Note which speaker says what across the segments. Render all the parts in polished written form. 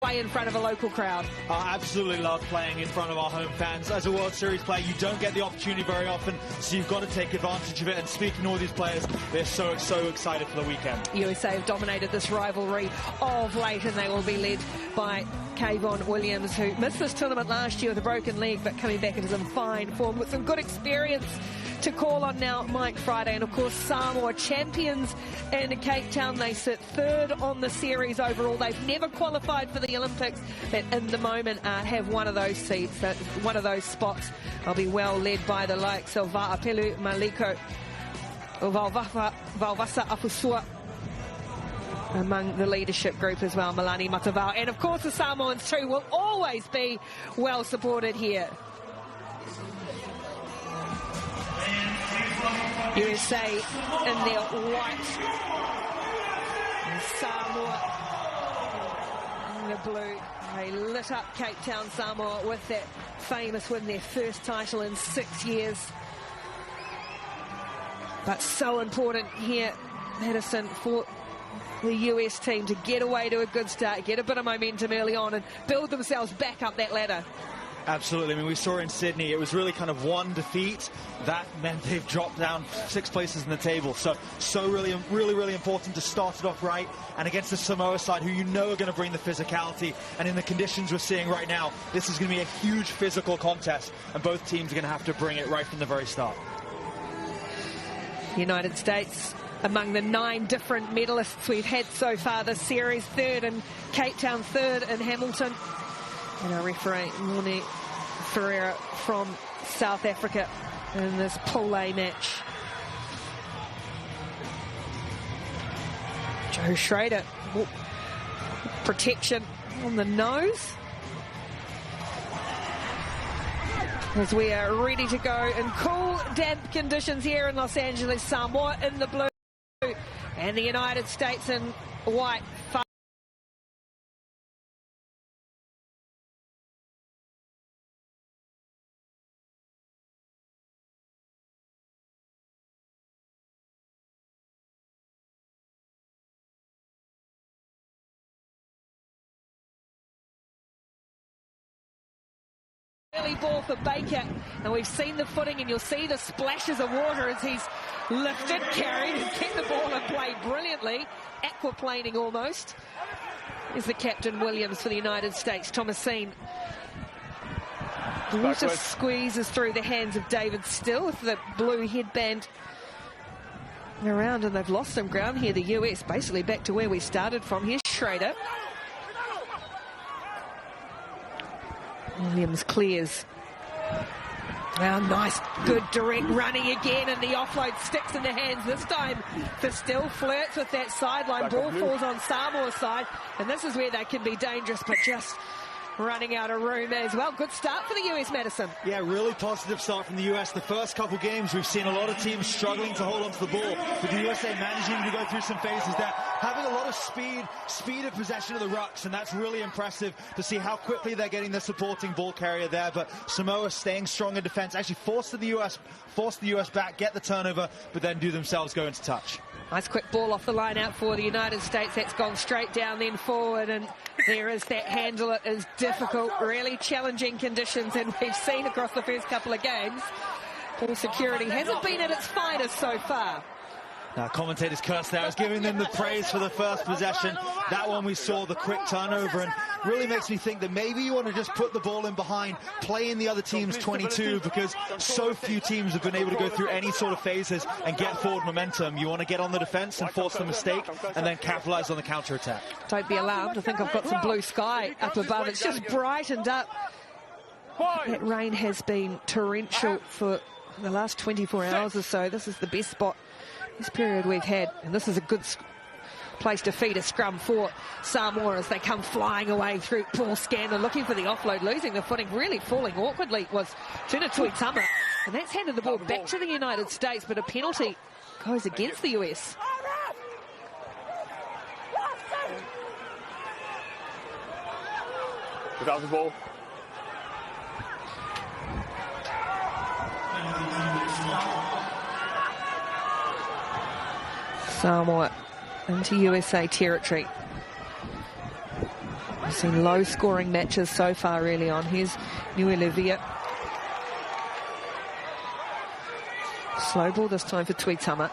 Speaker 1: play in front of a local crowd.
Speaker 2: I absolutely love playing in front of our home fans. As a World Series player, you don't get the opportunity very often, so you've got to take advantage of it. And speaking to all these players, they're so excited for the weekend.
Speaker 1: USA have dominated this rivalry of late, and they will be led by Kayvon Williams, who missed this tournament last year with a broken leg, but coming back into some fine form with some good experience to call on now Mike Friday. And of course Samoa, champions in Cape Town. They sit third on the series overall. They've never qualified for the Olympics, but in the moment have one of those seats, one of those spots. They'll be well led by the likes of Va'apelu Maliko, Valvasa Afusua among the leadership group as well, Malani Matavao. And of course the Samoans too will always be well supported here. USA in their white, and Samoa in the blue. They lit up Cape Town, Samoa, with that famous win, their first title in 6 years. But so important here, Madison, for the US team to get away to a good start, get a bit of momentum early on and build themselves back up that ladder.
Speaker 2: Absolutely. I mean, we saw in Sydney, it was really kind of one defeat. That meant they've dropped down 6 places in the table. So really important to start it off right. And against the Samoa side, who you know are going to bring the physicality. And in the conditions we're seeing right now, this is going to be a huge physical contest. And both teams are going to have to bring it right from the very start.
Speaker 1: United States among the 9 different medalists we've had so far this series. Third in Cape Town, third in Hamilton. And our referee, Mone Ferreira from South Africa in this Pool A match. Joe Schrader, protection on the nose. As we are ready to go in cool, damp conditions here in Los Angeles. Samoa in the blue and the United States in white. Early ball for Baker, and we've seen the footing, and you'll see the splashes of water as he's lifted, carried, and kept the ball and played brilliantly, aquaplaning almost. Is the captain Williams for the United States, Thomasine. The water squeezes through the hands of David Still with the blue headband around, and they've lost some ground here, the US, basically back to where we started from. Here's Schrader. Williams clears. Well, nice, good direct running again, and the offload sticks in the hands this time. Still flirts with that sideline. Ball falls on Samoa's side, and this is where they can be dangerous, but just running out of room as well. Good start for the US, Madison.
Speaker 2: Yeah, really positive start from the US. The first couple games, we've seen a lot of teams struggling to hold on to the ball, with the USA managing to go through some phases there, having a lot of speed of possession of the rucks, and that's really impressive to see how quickly they're getting the supporting ball carrier there. But Samoa staying strong in defense, actually force the US back, get the turnover, but then do themselves go into touch.
Speaker 1: Nice quick ball off the line out for the United States. That's gone straight down, then forward, and there is that handle. It is difficult, really challenging conditions, and we've seen across the first couple of games, ball security hasn't been at its finest so far.
Speaker 2: Now, commentators curse there. I was giving them the praise for the first possession. That one we saw, the quick turnover, and really makes me think that maybe you want to just put the ball in behind, play in the other team's 22, because so few teams have been able to go through any sort of phases and get forward momentum. You want to get on the defense and force the mistake, and then capitalize on the counter-attack.
Speaker 1: Don't be alarmed. I think I've got some blue sky up above. It's just brightened up. That rain has been torrential for the last 24 hours or so. This is the best spot this period we've had, and this is a good place to feed a scrum for Samoa as they come flying away through Paul Scanlon, looking for the offload, losing the footing, really falling awkwardly was Tuna Tuitama, and that's handed the ball back to the United States, but a penalty goes against the US.
Speaker 3: Without the ball.
Speaker 1: Samoa into USA territory. We've seen low-scoring matches so far early on. Here's Olivia. Slow ball this time for Tuitama.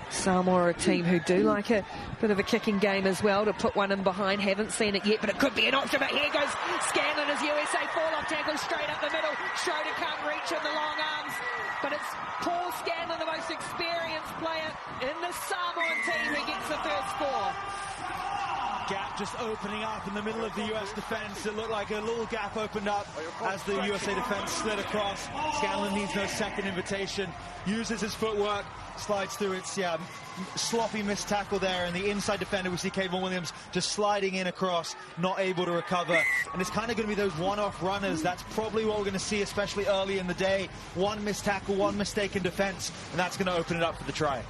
Speaker 1: Samoa are a team who do like a bit of a kicking game as well, to put one in behind. Haven't seen it yet, but it could be an option. But here goes Scanlon as USA fall-off tackle straight up the middle. Schroeder can't reach in the long arms, but it's Paul Scanlon, the most experienced player in the Samoan team, who gets the first score.
Speaker 2: Gap just opening up in the middle of the US defense. It looked like a little gap opened up as the USA defense slid across. Scanlon needs no second invitation, uses his footwork, slides through. It's sloppy missed tackle there, and the inside defender, we see Kayvon Williams just sliding in across, not able to recover. And it's kind of going to be those one-off runners. That's probably what we're going to see, especially early in the day. One missed tackle, one mistake in defense, and that's going to open it up for the try.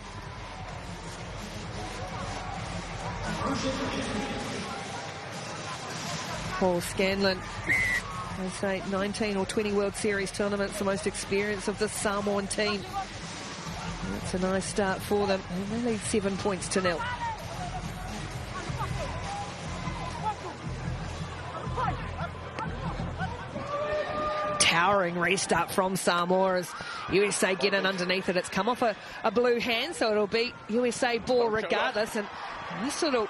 Speaker 1: Paul Scanlon, I say 19 or 20 World Series tournaments, the most experience of the Samoan team. That's a nice start for them. And they lead 7 points to 0. Towering restart from Samoa as USA get in underneath it. It's come off a blue hand, so it'll be USA ball regardless. And this little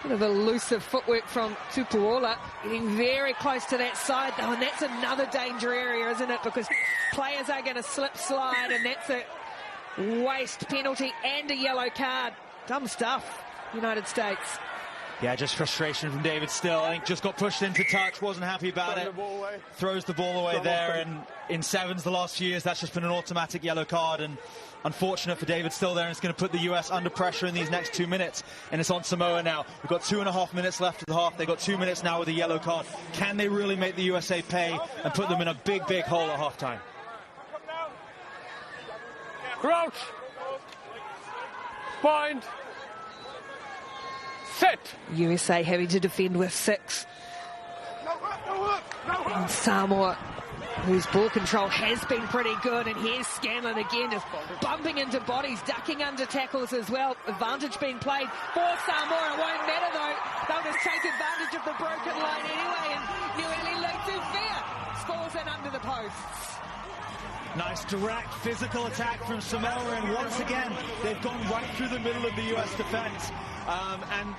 Speaker 1: bit of elusive footwork from Tupuola, getting very close to that side though, and that's another danger area, isn't it? Because players are going to slip slide, and that's a waste penalty and a yellow card. Dumb stuff, United States.
Speaker 2: Yeah, just frustration from David Still. I think just got pushed into touch, wasn't happy about it. Throws the ball away there, and in sevens the last few years, that's just been an automatic yellow card, and unfortunate for David Still there, and it's going to put the US under pressure in these next 2 minutes, and it's on Samoa now. We've got 2.5 minutes left of the half. They've got 2 minutes now with a yellow card. Can they really make the USA pay and put them in a big, big hole at halftime?
Speaker 3: Crouch. Bind. Set.
Speaker 1: USA having to defend with 6. And Samoa, whose ball control has been pretty good, and here's Scanlon again, just bumping into bodies, ducking under tackles as well. Advantage being played for Samoa. It won't matter though. They'll just take advantage of the broken line anyway, and Niueli Leituvia scores in under the posts.
Speaker 2: Nice direct physical attack from Samoa, and once again they've gone right through the middle of the US defense. And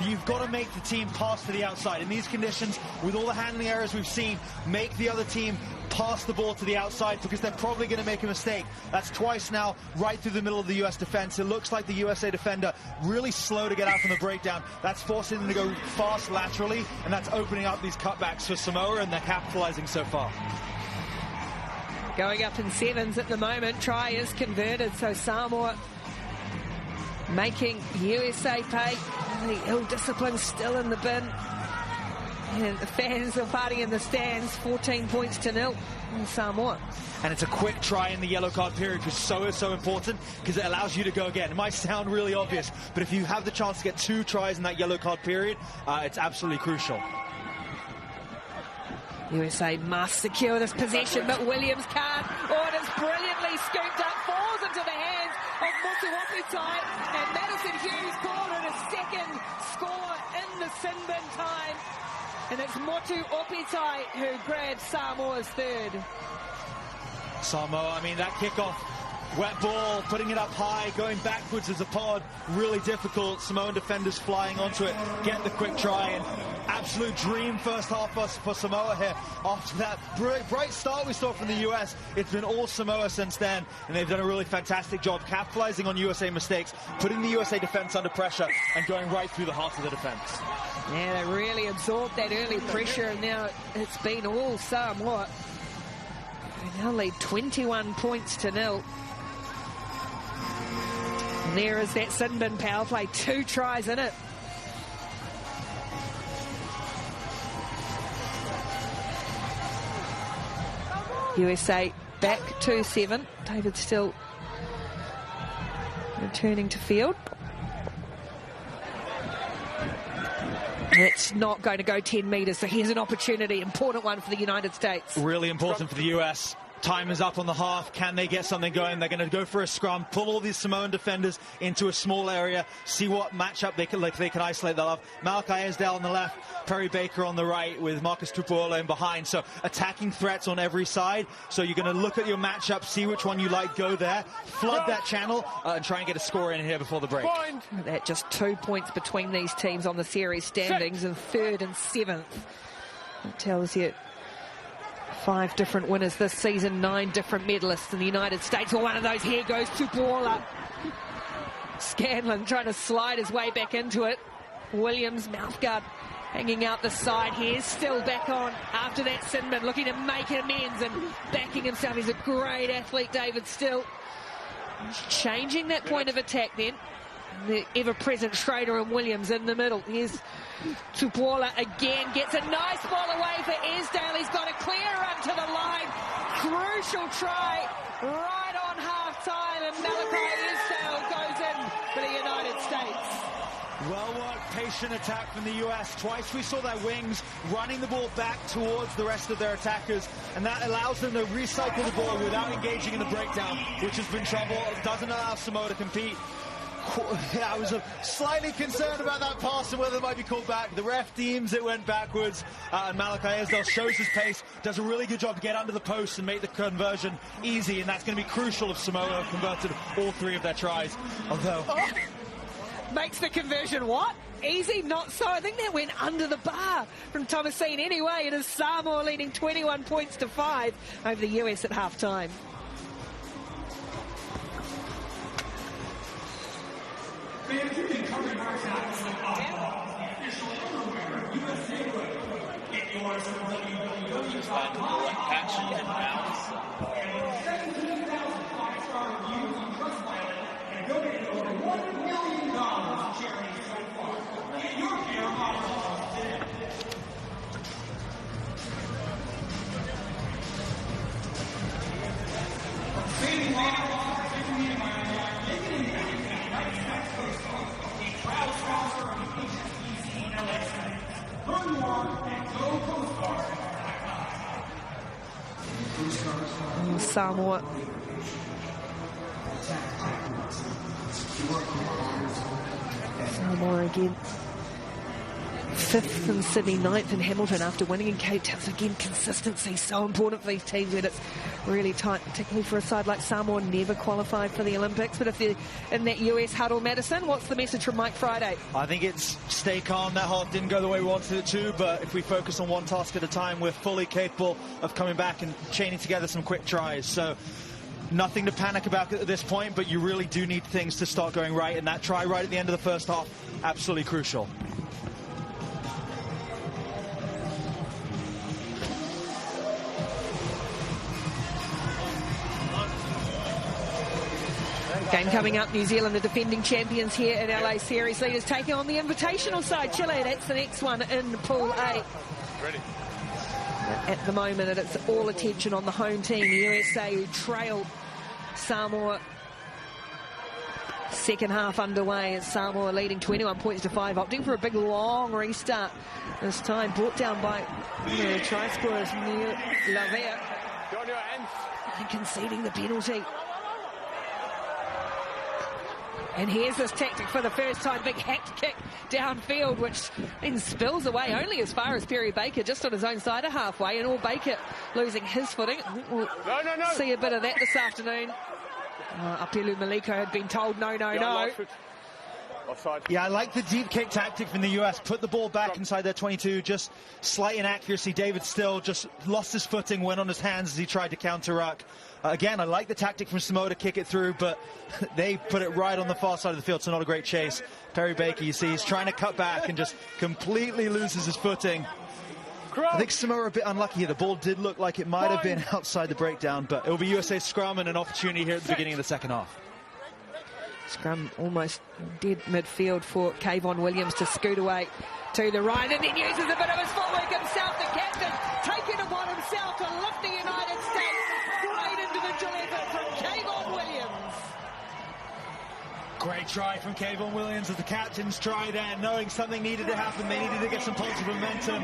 Speaker 2: you've got to make the team pass to the outside. In these conditions, with all the handling errors we've seen, make the other team pass the ball to the outside, because they're probably going to make a mistake. That's twice now, right through the middle of the US defense. It looks like the USA defender really slow to get out from the breakdown. That's forcing them to go fast laterally, and that's opening up these cutbacks for Samoa, and they're capitalizing so far.
Speaker 1: Going up in sevens at the moment. Try is converted, so Samoa making USA pay. The ill discipline still in the bin, and the fans are partying in the stands. 14 points to 0 in Samoa.
Speaker 2: And it's a quick try in the yellow card period, which is so important, because it allows you to go again. It might sound really obvious, but if you have the chance to get 2 tries in that yellow card period, it's absolutely crucial.
Speaker 1: USA must secure this possession, but Williams can't. Oh, it is brilliantly scooped up, falls into the hands of Motu Opitai, and Madison Hughes called it a second score in the sin bin time. And it's Motu Opitai who grabs Samoa's third.
Speaker 2: Samoa, I mean, that kickoff, wet ball, putting it up high, going backwards as a pod, really difficult. Samoan defenders flying onto it, get the quick try, and absolute dream first half for Samoa here. After that bright start we saw from the US, it's been all Samoa since then, and they've done a really fantastic job capitalizing on USA mistakes, putting the USA defense under pressure, and going right through the heart of the defense.
Speaker 1: Yeah, they really absorbed that early pressure, and now it's been all Samoa. They now lead 21 points to 0. And there is that sin bin power play, 2 tries in it. USA back to 7. David Still returning to field. It's not going to go 10 metres, so here's an opportunity, important one for the United States.
Speaker 2: Really important for the US. Time is up on the half. Can they get something going? They're going to go for a scrum, pull all these Samoan defenders into a small area, see what matchup they can isolate. They'll have Malachi Esdale on the left, Perry Baker on the right with Marcus Tupuola in behind. So attacking threats on every side. So you're going to look at your matchup, see which one you like, go there, flood that channel, and try and get a score in here before the break.
Speaker 1: That just 2 points between these teams on the series standings in 3rd and 7th. It tells you 5 different winners this season, 9 different medalists in the United States. Well, one of those, here goes Tupuola. Scanlon trying to slide his way back into it. Williams, mouthguard hanging out the side here, still back on after that. Sinman looking to make amends and backing himself. He's a great athlete, David Still. Changing that point of attack then. The ever-present Schrader and Williams in the middle. Here's Tupuola again, gets a nice ball away for Esdale. He's got a clear run to the line. Crucial try right on half-time, and Malachi Esdale goes in for the United States.
Speaker 2: Well-worked, patient attack from the US. Twice we saw their wings running the ball back towards the rest of their attackers, and that allows them to recycle the ball without engaging in the breakdown, which has been trouble. It doesn't allow Samoa to compete. I was slightly concerned about that pass and whether it might be called back. The ref deems it went backwards, and Malachi Esdale shows his pace, does a really good job to get under the post and make the conversion easy, and that's going to be crucial if Samoa have converted all 3 of their tries. Although...
Speaker 1: Makes the conversion what? Easy? Not so. I think that went under the bar from Thomasine. Anyway, it is Samoa leading 21 points to 5 over the US at half-time. Samoa. Samoa again. 5th in Sydney, 9th in Hamilton after winning in Cape Town. So again, consistency so important for these teams when it's really tight, particularly for a side like Samoa, never qualified for the Olympics. But if they're in that US huddle, Madison, what's the message from Mike Friday?
Speaker 2: I think it's stay calm. That half didn't go the way we wanted it to, but if we focus on one task at a time, we're fully capable of coming back and chaining together some quick tries. So nothing to panic about at this point, but you really do need things to start going right, and that try right at the end of the first half, absolutely crucial.
Speaker 1: Game coming up, New Zealand, the defending champions here at LA Series leaders, taking on the invitational side, Chile. That's the next one in Pool A.
Speaker 3: Ready.
Speaker 1: At the moment, it's all attention on the home team, the USA, who trailed Samoa. Second half underway, as Samoa leading 21 points to 5, opting for a big long restart. This time brought down by the try scorers near Lavea, and conceding the penalty. And here's this tactic for the first time, big hacked kick downfield, which then spills away only as far as Perry Baker, just on his own side of halfway, and all Baker losing his footing. We'll see a bit of that this afternoon. Apelu Maliko had been told no.
Speaker 3: Offside.
Speaker 2: Yeah, I like the deep kick tactic from the US. Put the ball back inside their 22, just slight inaccuracy. David Still just lost his footing, went on his hands as he tried to counter-ruck. Again, I like the tactic from Samoa to kick it through, but they put it right on the far side of the field, so not a great chase. Perry Baker, you see, he's trying to cut back and just completely loses his footing. I think Samoa are a bit unlucky here. The ball did look like it might have been outside the breakdown, but it will be USA scrum and an opportunity here at the beginning of the second half.
Speaker 1: Scrum almost dead midfield for Kayvon Williams to scoot away to the right, and then uses a bit of his footwork himself, the captain, taking it upon himself to lift the United States. Great individual effort from Kayvon Williams.
Speaker 2: Great try from Kayvon Williams as the captain's try there, knowing something needed to happen. They needed to get some positive momentum.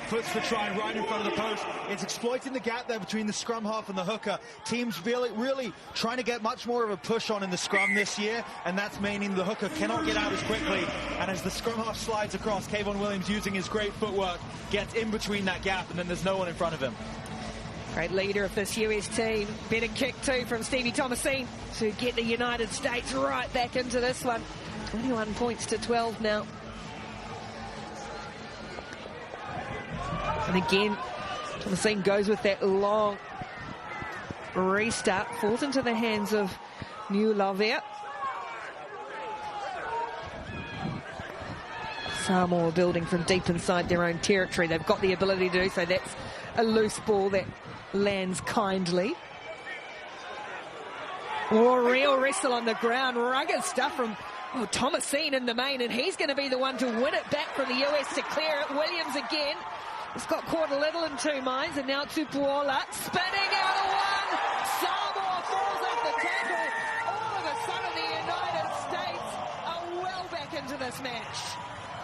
Speaker 2: Puts the try right in front of the post. It's exploiting the gap there between the scrum half and the hooker. Teams really trying to get much more of a push on in the scrum this year, and that's meaning the hooker cannot get out as quickly. And as the scrum half slides across, Kayvon Williams, using his great footwork, gets in between that gap, and then there's no one in front of him.
Speaker 1: Great leader of this US team. Better kick too from Stevie Thomasine to get the United States right back into this one. 21 points to 12 now. And again, Thomasine goes with that long restart. Falls into the hands of New Lavert. Samoa building from deep inside their own territory. They've got the ability to do so. That's a loose ball that lands kindly. Oh, real wrestle on the ground. Rugged stuff from Thomasine in the main, and he's going to be the one to win it back from the US to clear it. Williams again. He's got caught a little in two minds, and now Tupuola spinning out of one. Samoa falls off the tackle. All of a sudden, the United States are well back into this match.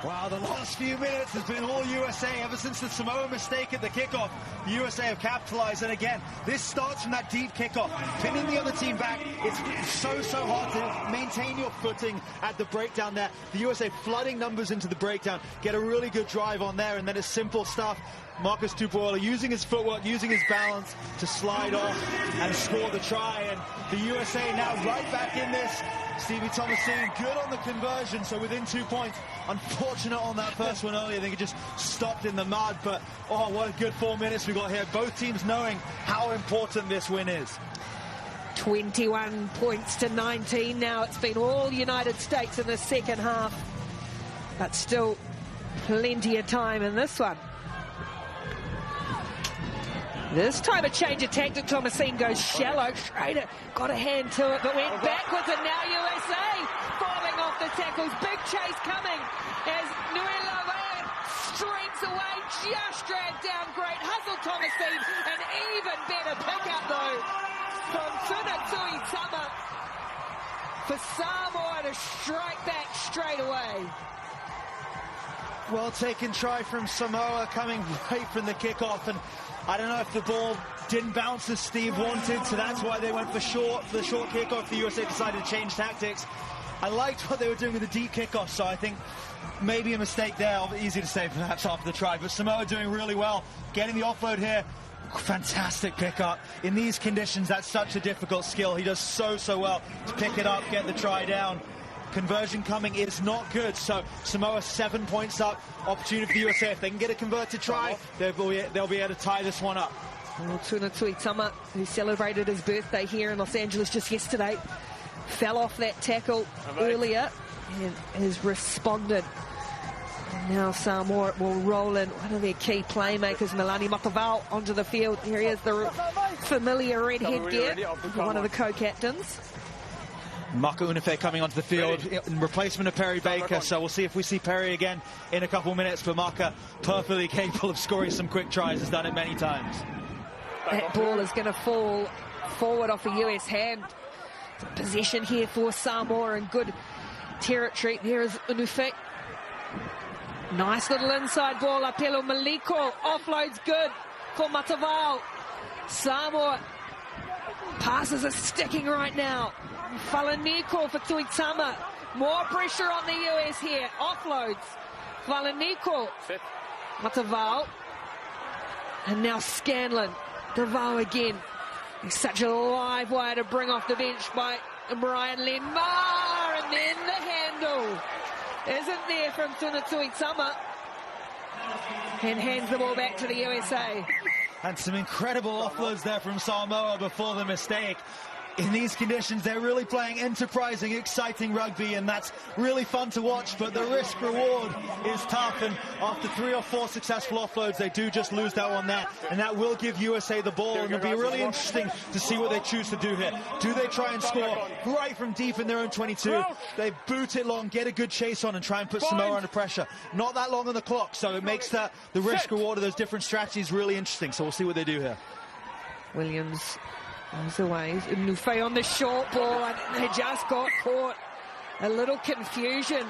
Speaker 2: Wow, the last few minutes has been all USA ever since the Samoa mistake at the kickoff. The USA have capitalized, and again, this starts from that deep kickoff, pinning the other team back. It's so hard to maintain your footing at the breakdown there. The USA flooding numbers into the breakdown, get a really good drive on there, and then it's simple stuff. Marcus Tupuola using his footwork, using his balance to slide off and score the try, and the USA now right back in this. Stevie Thomasine good on the conversion, so within 2 points. Unfortunate on that first one earlier. I think it just stopped in the mud, but oh, what a good 4 minutes we got here. Both teams knowing how important this win is.
Speaker 1: 21 points to 19 now. It's been all United States in the second half, but still plenty of time in this one. This time a change of tactic. Thomasine goes shallow, straight it, got a hand to it, but went backwards, and now USA falling off the tackles. Big chase coming as Nuelove streaks away, just dragged down. Great hustle, Thomasine. An even better pickup, though, from Tsunatsui Tama for Samoa to strike back straight away.
Speaker 2: Well taken try from Samoa, coming right from the kickoff, and I don't know if the ball didn't bounce as Steve wanted, so that's why they went for the short kickoff. The USA decided to change tactics. I liked what they were doing with the deep kickoff, so I think maybe a mistake there. Easy to say perhaps after the try, but Samoa doing really well, getting the offload here. Fantastic pickup. In these conditions, that's such a difficult skill. He does so well to pick it up, get the try down. Conversion coming is not good, so Samoa 7 points up. Opportunity for the USA. If they can get a converted try, they'll be able to tie this one up.
Speaker 1: Well, Tsunatsui Tama, who celebrated his birthday here in Los Angeles just yesterday, fell off that tackle earlier and has responded. And now Samoa will roll in one of their key playmakers, Milani Matavao, onto the field. Here he is, the familiar red headgear, one of the co-captains.
Speaker 2: Maka Unafe coming onto the field in replacement of Perry Baker, so we'll see if we see Perry again in a couple minutes. But Maka, perfectly capable of scoring some quick tries, has done it many times.
Speaker 1: That ball is going to fall forward off a US hand. Possession here for Samoa in good territory. There is Unafe. Nice little inside ball. Apelo Maliko offloads good for Matavao. Samoa passes are sticking right now. Falaniko for Tuitama. More pressure on the US here. Offloads. Falaniko. Matavao. And now Scanlon. Davao again. He's such a live wire to bring off the bench by Brian Lenmar. And then the handle isn't there from Tsunatsui Tama. And hands the ball back to the USA.
Speaker 2: And some incredible offloads there from Samoa before the mistake. In these conditions, they're really playing enterprising, exciting rugby, and that's really fun to watch, but the risk-reward is tough, and after 3 or 4 successful offloads, they do just lose that one there, and that will give USA the ball, and it'll be really interesting to see what they choose to do here. Do they try and score right from deep in their own 22? They boot it long, get a good chase on, and try and put Samoa under pressure. Not that long on the clock, so it makes the risk-reward of those different strategies really interesting, so we'll see what they do here.
Speaker 1: Williams goes away. Nufe on the short ball, and they just got caught a little confusion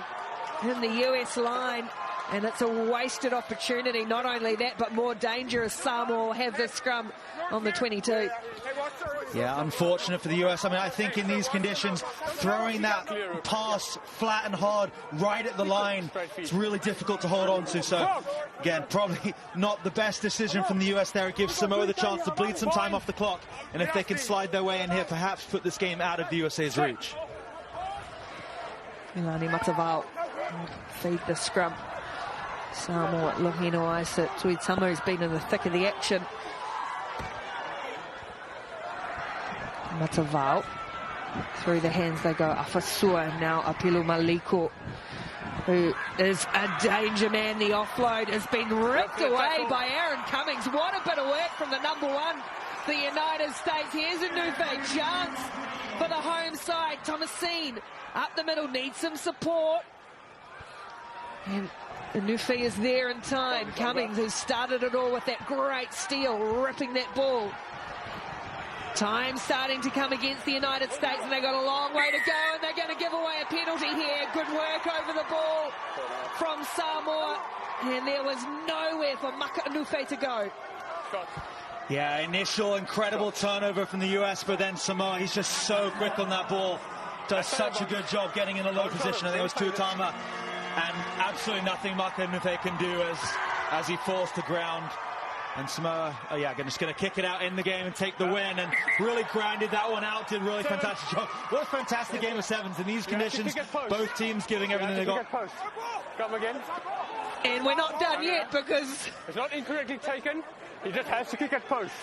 Speaker 1: in the US line, and it's a wasted opportunity. Not only that, but more dangerous. Samoa will have this scrum on the 22.
Speaker 2: Yeah, unfortunate for the US. I mean, I think in these conditions, throwing that pass flat and hard right at the line, it's really difficult to hold on to. So, again, probably not the best decision from the US there. It gives Samoa the chance to bleed some time off the clock. And if they can slide their way in here, perhaps put this game out of the USA's reach.
Speaker 1: Milani Matavao feed the scrum. Samoa looking to ice it. Tuitama, who's been in the thick of the action. Matavao. Through the hands they go. Afasua, now Apilu Maliko, who is a danger man. The offload has been ripped away by Aaron Cummings. What a bit of work from the number one, the United States. Here's a Nufe chance for the home side. Thomasine up the middle, needs some support. And Nufe is there in time. Cummings, who started it all with that great steal, ripping that ball. Time starting to come against the United States, and they've got a long way to go, and they're going to give away a penalty here. Good work over the ball from Samoa, and there was nowhere for Maka Nufe to go.
Speaker 2: Yeah, initial incredible turnover from the US, but then Samoa, he's just so quick on that ball. Does such a good job getting in a low position. I think it was Tuitama, and absolutely nothing Maka Nufe can do as he falls to ground. And Samoa, just going to kick it out in the game and take the win, and really grinded that one out. Did really fantastic job. What a fantastic game of sevens in these conditions. Both teams giving everything they got.
Speaker 3: Come again.
Speaker 1: And we're not done yet, because
Speaker 3: it's not incorrectly taken. He just has to kick at post.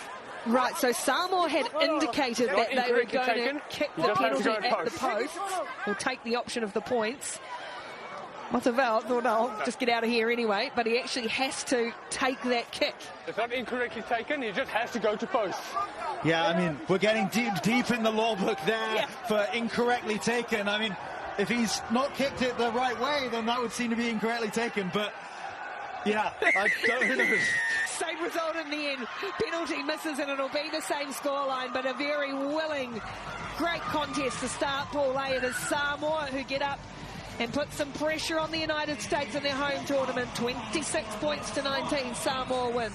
Speaker 1: Right, so Samoa had indicated that they were going to kick the penalty at the posts, or take the option of the points. Matavao thought, no, I'll just get out of here anyway, but he actually has to take that kick.
Speaker 3: It's not incorrectly taken, he just has to go to post.
Speaker 2: Yeah, I mean, we're getting deep in the law book there for incorrectly taken. I mean, if he's not kicked it the right way, then that would seem to be incorrectly taken, but yeah, I don't know.
Speaker 1: Same result in the end. Penalty misses, and it'll be the same scoreline, but a very willing, great contest to start Pool A. It is Samoa who get up and put some pressure on the United States in their home tournament. 26 points to 19, Samoa win.